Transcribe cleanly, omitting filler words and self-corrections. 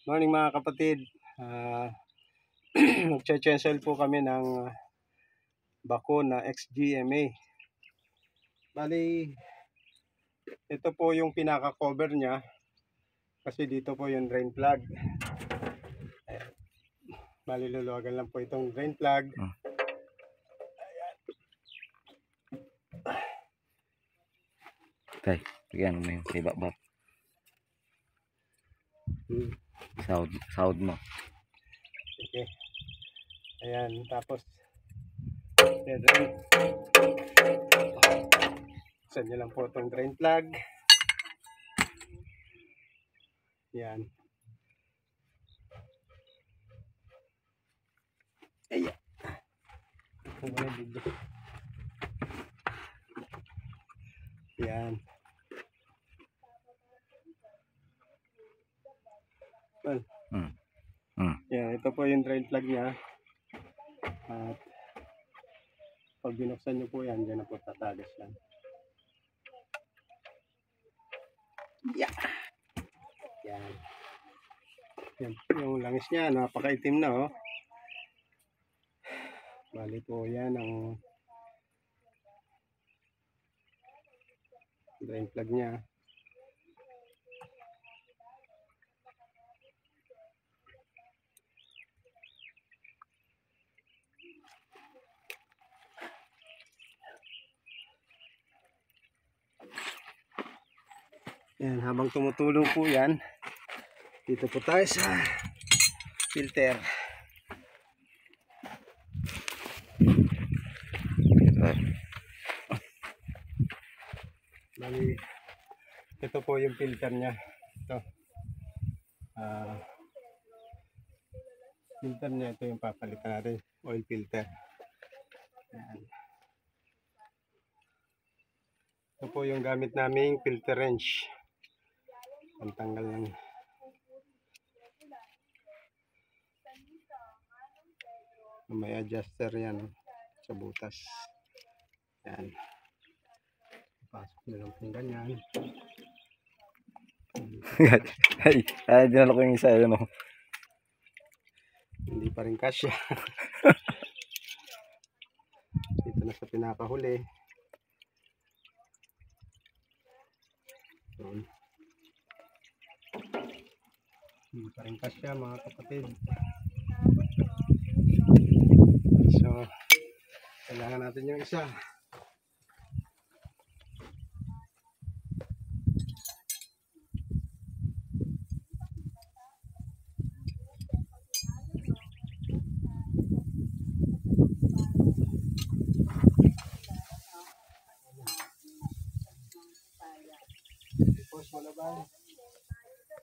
Morning mga kapatid. Magche-chancel po kami ng bako na XGMA. Bali, ito po yung pinaka-cover niya. Kasi dito po yung drain plug. Bali, luluwagan lang po itong drain plug. Tay, bigyan mo yung kay Bab. Sahod mo. Okay. Ayan, tapos drain. Saan nyo lang po itong drain plug. Ayan. Ayan. Ayan. Well, yan, ito po yung drain plug niya. At pag binuksan nyo po yan, dyan na po tatagas yan. Yeah. Yan. Yan. Yung langis niya, napakaitim na oh. Bali po yan ang drain plug niya. Yan, habang tumutulong po yan, dito po tayo sa filter. Bali, ito po yung filter niya. Ito. Filter niya, ito yung papalitan natin. Oil filter. Yan. Ito po yung gamit naming filter wrench. Pantanggal lang. May adjuster yan sa butas. Yan. Pasok na lang kung ganyan. Ay, dinalo ko yung isa, yun o. Hindi pa rin kasya. Dito na sa pinakahuli. Hindi pa rin kasya mga kapatid. So, kailangan natin yung isa. Tapos malabay.